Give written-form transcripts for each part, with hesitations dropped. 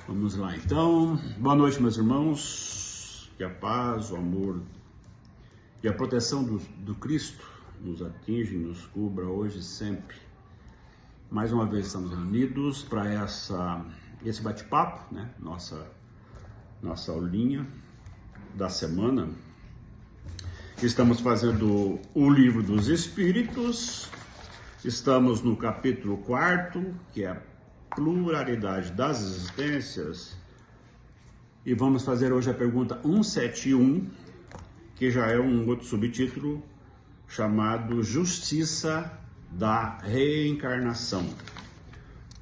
Vamos lá então. Boa noite, meus irmãos. Que a paz, o amor e a proteção do Cristo nos atinge, nos cubra hoje e sempre. Mais uma vez estamos reunidos para esse bate-papo, né? Nossa aulinha da semana. Estamos fazendo o Livro dos Espíritos. Estamos no capítulo 4, que é a pluralidade das existências, e vamos fazer hoje a pergunta 171, que já é um outro subtítulo chamado Justiça da Reencarnação.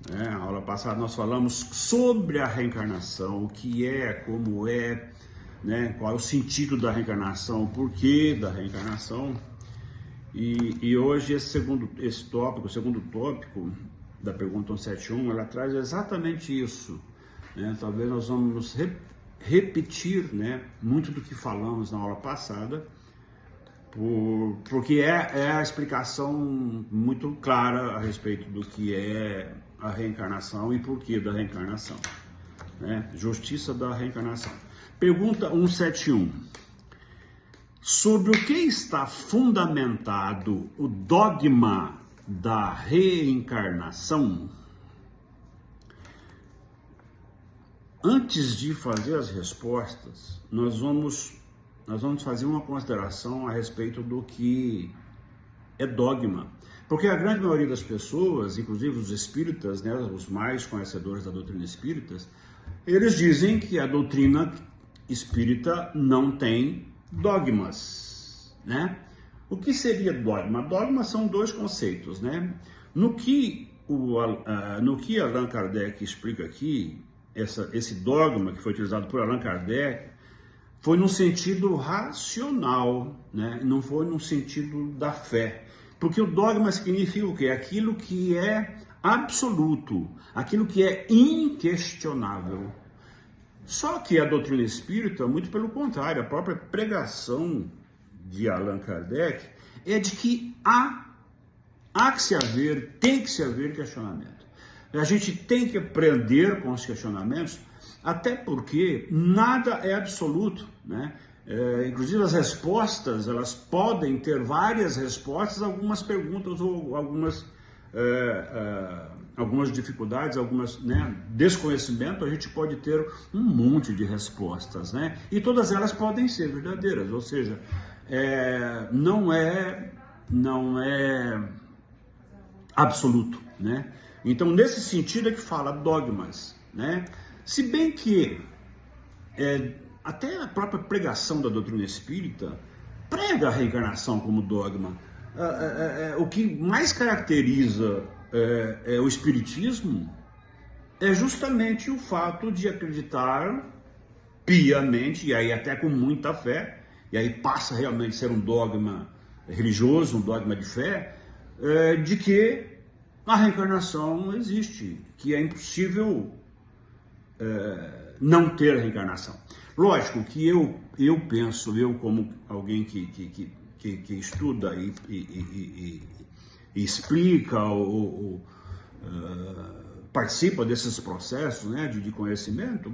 Na aula passada nós falamos sobre a reencarnação, o que é, como é, né, qual é o sentido da reencarnação, o porquê da reencarnação, e hoje esse segundo tópico da pergunta 171, ela traz exatamente isso, né? Talvez nós vamos repetir, né, muito do que falamos na aula passada, porque é a explicação muito clara a respeito do que é a reencarnação e porquê da reencarnação, né? Justiça da reencarnação. Pergunta 171. Sobre o que está fundamentado o dogma da reencarnação? Antes de fazer as respostas, nós vamos fazer uma consideração a respeito do que é dogma. Porque a grande maioria das pessoas, inclusive os espíritas, né, os mais conhecedores da doutrina espírita, eles dizem que a doutrina espírita não tem dogmas, né? O que seria dogma? Dogma são dois conceitos, né? No que Allan Kardec explica aqui, esse dogma que foi utilizado por Allan Kardec, foi no sentido racional, né? Não foi no sentido da fé. Porque o dogma significa o quê? Aquilo que é absoluto, aquilo que é inquestionável. Só que a doutrina espírita, muito pelo contrário, a própria pregação de Allan Kardec é de que tem que se haver questionamento. A gente tem que aprender com os questionamentos, até porque nada é absoluto, né? Inclusive as respostas, elas podem ter várias respostas, algumas perguntas ou algumas dificuldades, né, desconhecimento, a gente pode ter um monte de respostas, né? E todas elas podem ser verdadeiras, ou seja, não é absoluto, né? Então, nesse sentido é que fala dogmas, né? Se bem que até a própria pregação da doutrina espírita prega a reencarnação como dogma. O que mais caracteriza o espiritismo é justamente o fato de acreditar piamente, e aí até com muita fé, e aí passa realmente a ser um dogma religioso, um dogma de fé, de que a reencarnação existe, que é impossível não ter reencarnação. Lógico que eu penso, eu como alguém que estuda e explica ou participa desses processos, né, de conhecimento,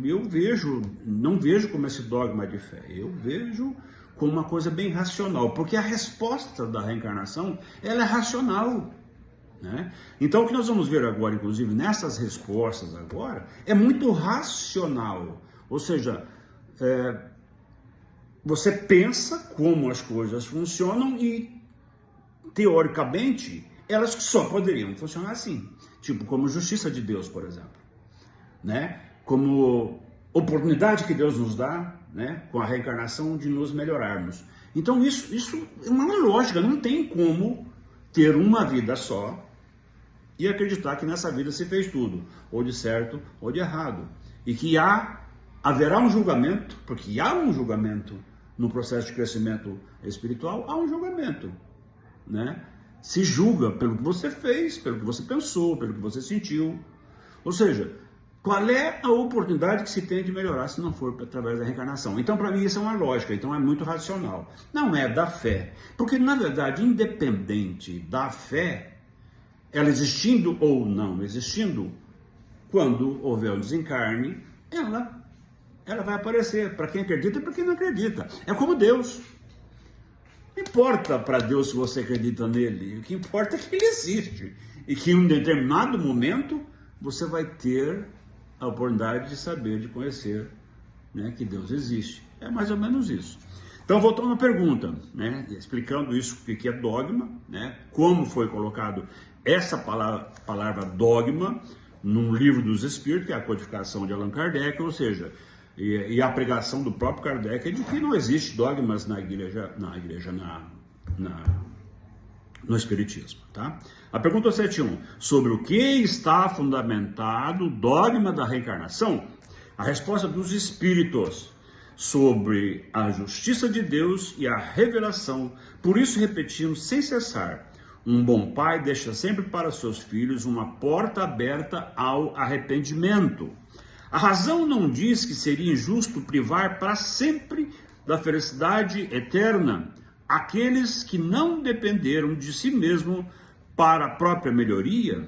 não vejo como esse dogma de fé, eu vejo como uma coisa bem racional, porque a resposta da reencarnação, ela é racional, né? Então o que nós vamos ver agora, inclusive nessas respostas agora, é muito racional, ou seja, você pensa como as coisas funcionam e, teoricamente, elas só poderiam funcionar assim. Tipo, como justiça de Deus, por exemplo, né? Como oportunidade que Deus nos dá, né, com a reencarnação, de nos melhorarmos. Então isso é uma lógica, não tem como ter uma vida só e acreditar que nessa vida se fez tudo, ou de certo ou de errado. E que haverá um julgamento, porque há um julgamento no processo de crescimento espiritual, há um julgamento, né? Se julga pelo que você fez, pelo que você pensou, pelo que você sentiu. Ou seja, qual é a oportunidade que se tem de melhorar se não for através da reencarnação? Então, para mim, isso é uma lógica, então é muito racional. Não é da fé. Porque, na verdade, independente da fé, ela existindo ou não existindo, quando houver o desencarne, ela vai aparecer para quem acredita e para quem não acredita. É como Deus. Não importa para Deus se você acredita nele, o que importa é que ele existe e que em um determinado momento você vai ter a oportunidade de saber, de conhecer, né, que Deus existe. É mais ou menos isso. Então, voltando à pergunta, né, explicando isso, o que é dogma, né, como foi colocado essa palavra dogma num livro dos Espíritos, que é a codificação de Allan Kardec, ou seja, e a pregação do próprio Kardec é de que não existe dogmas no Espiritismo. Tá? A pergunta 71, sobre o que está fundamentado o dogma da reencarnação? A resposta dos Espíritos, sobre a justiça de Deus e a revelação. Por isso repetimos sem cessar: um bom pai deixa sempre para seus filhos uma porta aberta ao arrependimento. A razão não diz que seria injusto privar para sempre da felicidade eterna aqueles que não dependeram de si mesmo para a própria melhoria.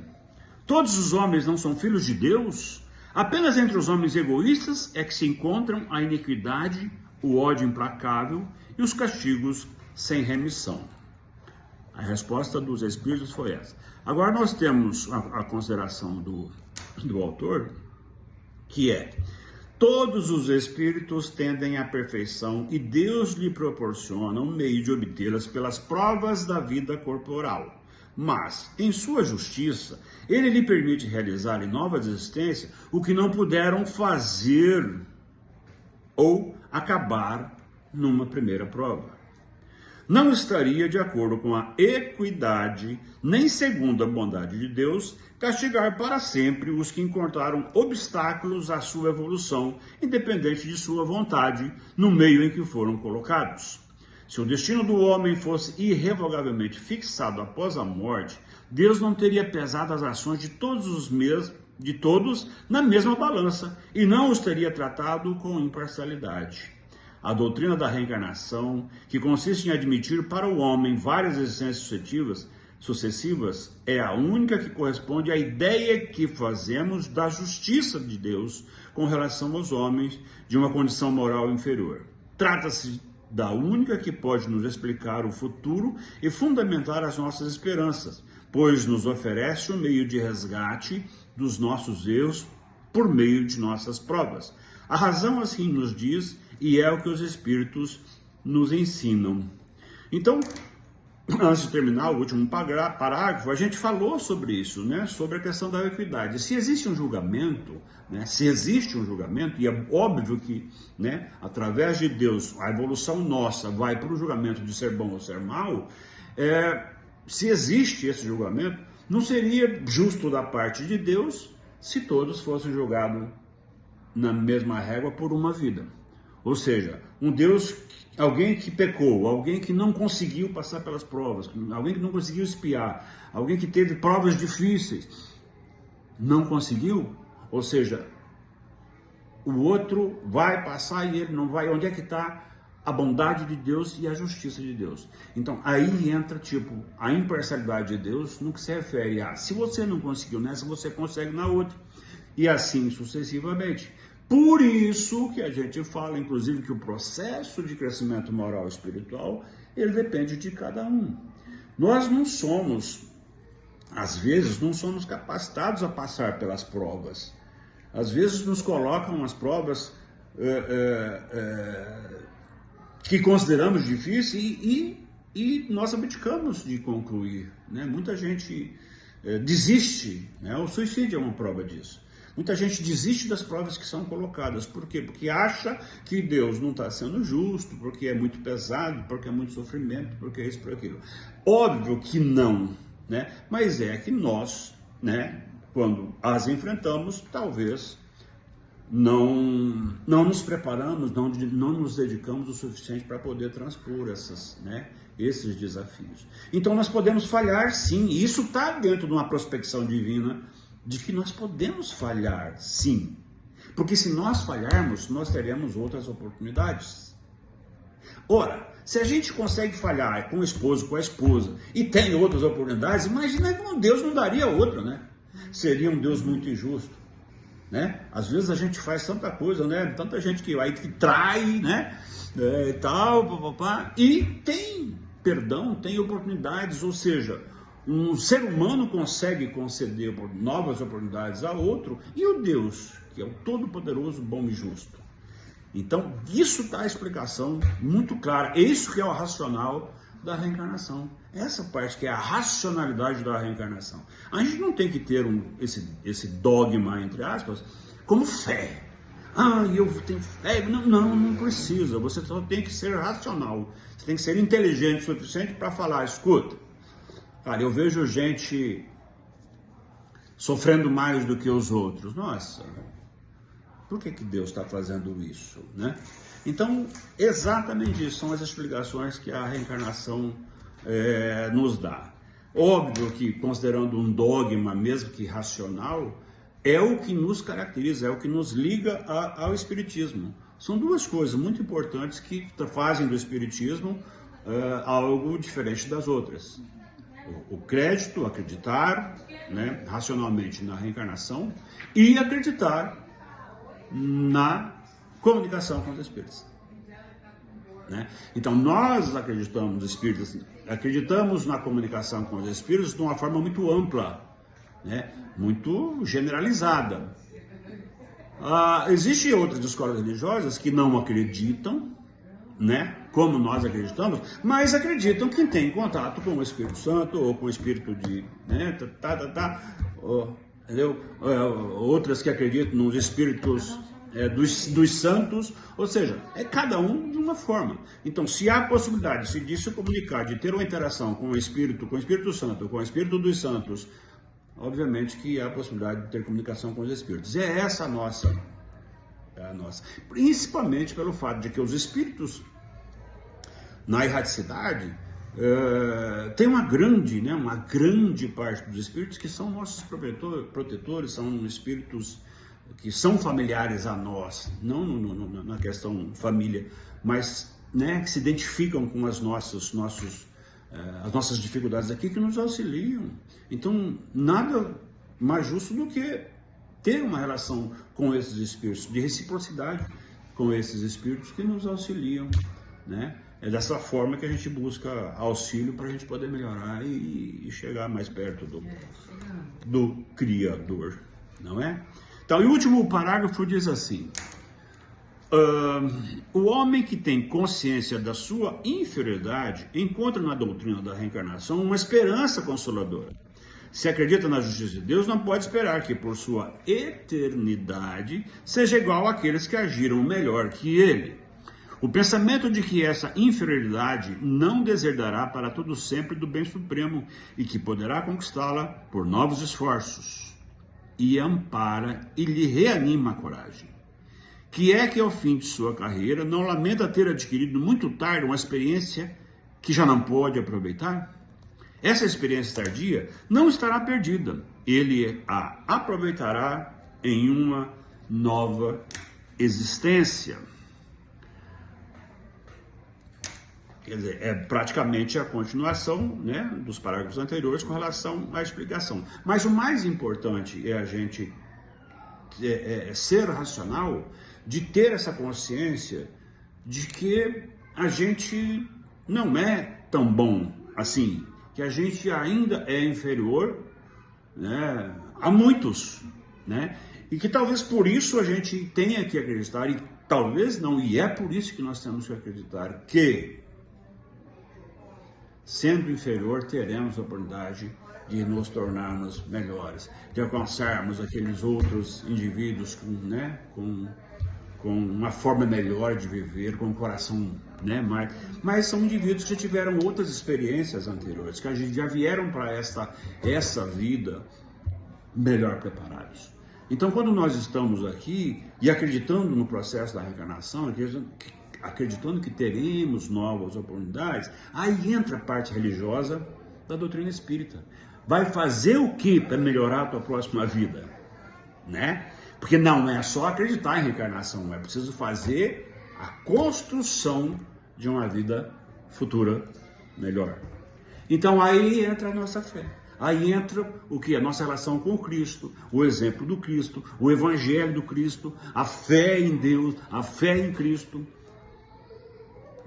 Todos os homens não são filhos de Deus? Apenas entre os homens egoístas é que se encontram a iniquidade, o ódio implacável e os castigos sem remissão. A resposta dos Espíritos foi essa. Agora nós temos a consideração do autor, que é: todos os Espíritos tendem à perfeição e Deus lhe proporciona um meio de obtê-las pelas provas da vida corporal. Mas, em sua justiça, ele lhe permite realizar em nova existência o que não puderam fazer ou acabar numa primeira prova. Não estaria de acordo com a equidade, nem segundo a bondade de Deus, castigar para sempre os que encontraram obstáculos à sua evolução, independente de sua vontade, no meio em que foram colocados. Se o destino do homem fosse irrevogavelmente fixado após a morte, Deus não teria pesado as ações de todos na mesma balança e não os teria tratado com imparcialidade. A doutrina da reencarnação, que consiste em admitir para o homem várias existências sucessivas, é a única que corresponde à ideia que fazemos da justiça de Deus com relação aos homens de uma condição moral inferior. Trata-se da única que pode nos explicar o futuro e fundamentar as nossas esperanças, pois nos oferece o meio de resgate dos nossos erros por meio de nossas provas. A razão assim nos diz, e é o que os Espíritos nos ensinam. Então, antes de terminar o último parágrafo, a gente falou sobre isso, né? Sobre a questão da equidade. Se existe um julgamento, né? Se existe um julgamento, e é óbvio que, né, através de Deus, a evolução nossa vai para o julgamento de ser bom ou ser mal, se existe esse julgamento, não seria justo da parte de Deus se todos fossem julgados na mesma régua por uma vida. Ou seja, um Deus, alguém que pecou, alguém que não conseguiu passar pelas provas, alguém que não conseguiu espiar, alguém que teve provas difíceis, não conseguiu, ou seja, o outro vai passar e ele não vai. Onde é que está a bondade de Deus e a justiça de Deus? Então, aí entra, a imparcialidade de Deus no que se refere a, se você não conseguiu nessa, você consegue na outra, e assim sucessivamente. Por isso que a gente fala, inclusive, que o processo de crescimento moral e espiritual, ele depende de cada um. Nós não somos, às vezes, não somos capacitados a passar pelas provas. Às vezes nos colocam as provas que consideramos difíceis e nós abdicamos de concluir, né? Muita gente desiste, né? O suicídio é uma prova disso. Muita gente desiste das provas que são colocadas. Por quê? Porque acha que Deus não está sendo justo, porque é muito pesado, porque é muito sofrimento, porque é isso, por aquilo. Óbvio que não, né? Mas é que nós, né, quando as enfrentamos, talvez não nos preparamos, não nos dedicamos o suficiente para poder transpor esses desafios. Então nós podemos falhar sim, e isso está dentro de uma prospecção divina, de que nós podemos falhar, sim. Porque se nós falharmos, nós teremos outras oportunidades. Ora, se a gente consegue falhar com o esposo, com a esposa, e tem outras oportunidades, imagina que Deus não daria outra, né? Seria um Deus muito injusto. né? Às vezes a gente faz tanta coisa, né? Tanta gente que vai, que trai, né? E tal, papapá, e tem perdão, tem oportunidades, ou seja, um ser humano consegue conceder novas oportunidades a outro, e o Deus, que é o Todo-Poderoso, bom e justo. Então, isso dá a explicação muito clara. É isso que é o racional da reencarnação. Essa parte que é a racionalidade da reencarnação. A gente não tem que ter esse dogma, entre aspas, como fé. Ah, eu tenho fé. Não precisa. Você só tem que ser racional. Você tem que ser inteligente o suficiente para falar, escuta, cara, eu vejo gente sofrendo mais do que os outros. Nossa, por que Deus está fazendo isso, né? Então, exatamente isso são as explicações que a reencarnação nos dá. Óbvio que, considerando um dogma, mesmo que racional, é o que nos caracteriza, é o que nos liga ao Espiritismo. São duas coisas muito importantes que fazem do Espiritismo algo diferente das outras. O crédito, acreditar, né, racionalmente na reencarnação, e acreditar na comunicação com os espíritos, né? Então nós acreditamos nos espíritos, acreditamos na comunicação com os espíritos de uma forma muito ampla, né? Muito generalizada. Existem outras escolas religiosas que não acreditam, né? Como nós acreditamos, mas acreditam que tem contato com o Espírito Santo ou com o Espírito de, né? Entendeu? Outras que acreditam nos espíritos dos santos, ou seja, é cada um de uma forma. Então, se há possibilidade de se comunicar, de ter uma interação com o Espírito Santo, com o Espírito dos santos, obviamente que há a possibilidade de ter comunicação com os espíritos. É essa a nossa. Principalmente pelo fato de que os espíritos, na erraticidade, tem uma grande parte dos espíritos que são nossos protetores, são espíritos que são familiares a nós, não na questão família, mas, né, que se identificam com as nossas dificuldades aqui, que nos auxiliam. Então, nada mais justo do que ter uma relação com esses espíritos, de reciprocidade com esses espíritos que nos auxiliam, né? É dessa forma que a gente busca auxílio para a gente poder melhorar e chegar mais perto do Criador, não é? Então, o último parágrafo diz assim: o homem que tem consciência da sua inferioridade encontra na doutrina da reencarnação uma esperança consoladora. Se acredita na justiça de Deus, não pode esperar que, por sua eternidade, seja igual àqueles que agiram melhor que ele. O pensamento de que essa inferioridade não deserdará para todo sempre do bem supremo e que poderá conquistá-la por novos esforços, e ampara e lhe reanima a coragem. Que é que ao fim de sua carreira não lamenta ter adquirido muito tarde uma experiência que já não pode aproveitar? Essa experiência tardia não estará perdida. Ele a aproveitará em uma nova existência. Quer dizer, é praticamente a continuação, né, dos parágrafos anteriores com relação à explicação. Mas o mais importante é a gente ser racional, de ter essa consciência de que a gente não é tão bom assim, que a gente ainda é inferior, né, a muitos, né, e que talvez por isso a gente tenha que acreditar, e talvez não, e é por isso que nós temos que acreditar que, sendo inferior, teremos a oportunidade de nos tornarmos melhores, de alcançarmos aqueles outros indivíduos com uma forma melhor de viver, com um coração, né, mas são indivíduos que tiveram outras experiências anteriores, que já vieram para essa vida melhor preparados. Então, quando nós estamos aqui e acreditando no processo da reencarnação, acreditando que teremos novas oportunidades, aí entra a parte religiosa da doutrina espírita. Vai fazer o que para melhorar a tua próxima vida, né? Porque não é só acreditar em reencarnação, é preciso fazer a construção de uma vida futura melhor. Então aí entra a nossa fé. Aí entra o que? A nossa relação com o Cristo, o exemplo do Cristo, o evangelho do Cristo, a fé em Deus, a fé em Cristo.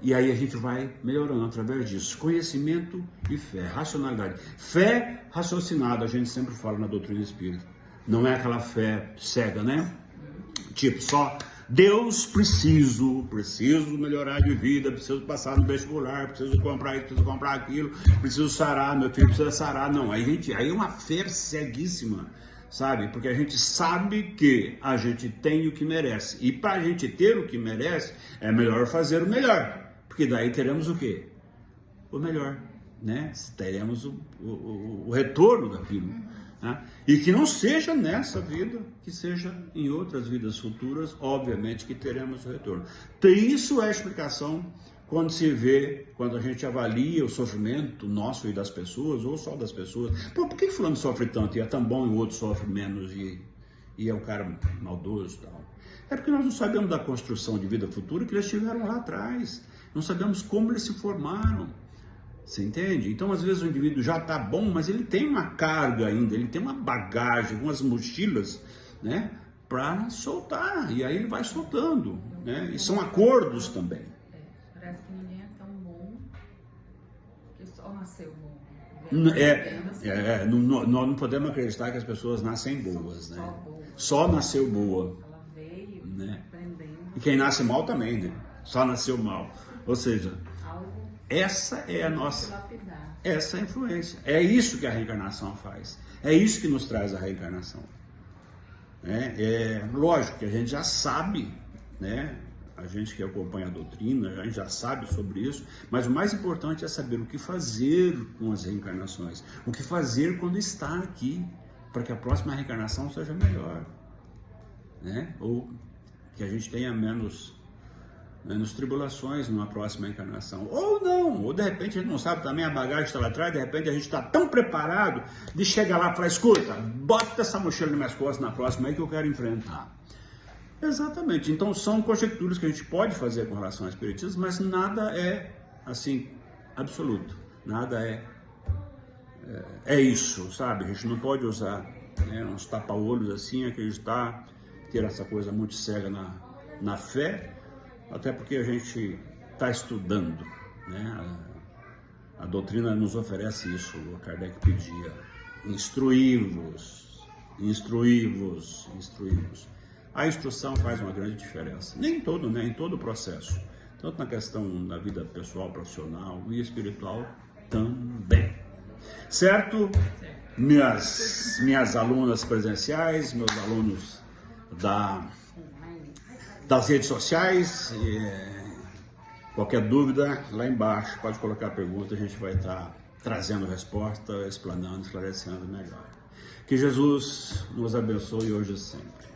E aí a gente vai melhorando através disso. Conhecimento e fé, racionalidade. Fé raciocinada, a gente sempre fala na doutrina espírita. Não é aquela fé cega, né? Tipo, só Deus, preciso melhorar de vida, preciso passar no vestibular, preciso comprar isso, preciso comprar aquilo, preciso sarar, meu filho precisa sarar. Não, aí é uma fé ceguíssima, sabe? Porque a gente sabe que a gente tem o que merece. E para a gente ter o que merece, é melhor fazer o melhor. Porque daí teremos o quê? O melhor, né? Teremos o retorno daquilo. Né? E que não seja nessa vida, que seja em outras vidas futuras, obviamente que teremos o retorno. Então, isso é a explicação quando se vê, quando a gente avalia o sofrimento nosso e das pessoas, ou só das pessoas. Pô, por que fulano sofre tanto e é tão bom e o outro sofre menos e é um cara maldoso e tal? É porque nós não sabemos da construção de vida futura que eles tiveram lá atrás. Não sabemos como eles se formaram. Você entende? Então, às vezes, o indivíduo já está bom, mas ele tem uma carga ainda, ele tem uma bagagem, algumas mochilas, né, para soltar. E aí ele vai soltando, né? E são acordos também. Parece que ninguém é tão bom que só nasceu bom. Nós não podemos acreditar que as pessoas nascem boas, né? Só nasceu boa. Ela veio, né? aprendendo. E quem nasce mal também, né? Só nasceu mal. Ou seja, essa é a nossa, essa é a influência. É isso que a reencarnação faz. É isso que nos traz a reencarnação. É lógico que a gente já sabe, né? A gente que acompanha a doutrina, a gente já sabe sobre isso, mas o mais importante é saber o que fazer com as reencarnações. O que fazer quando está aqui, para que a próxima reencarnação seja melhor. Né? Ou que a gente tenha menos tribulações numa próxima encarnação. Ou não, ou de repente a gente não sabe também, a bagagem está lá atrás, de repente a gente está tão preparado de chegar lá e falar, escuta, bota essa mochila nas minhas costas na próxima aí que eu quero enfrentar. Exatamente, então são conjecturas que a gente pode fazer com relação ao espiritismo, mas nada é assim, absoluto, nada é isso, sabe? A gente não pode usar uns tapa-olhos assim, acreditar, ter essa coisa muito cega na fé, até porque a gente está estudando, né? A doutrina nos oferece isso. O Kardec pedia: instruí-vos. A instrução faz uma grande diferença. Nem em todo o processo. Tanto na questão da vida pessoal, profissional e espiritual também. Certo? Minhas alunas presenciais, meus alunos das redes sociais, qualquer dúvida, lá embaixo, pode colocar a pergunta, a gente vai estar trazendo resposta, explanando, esclarecendo melhor. Que Jesus nos abençoe hoje e sempre.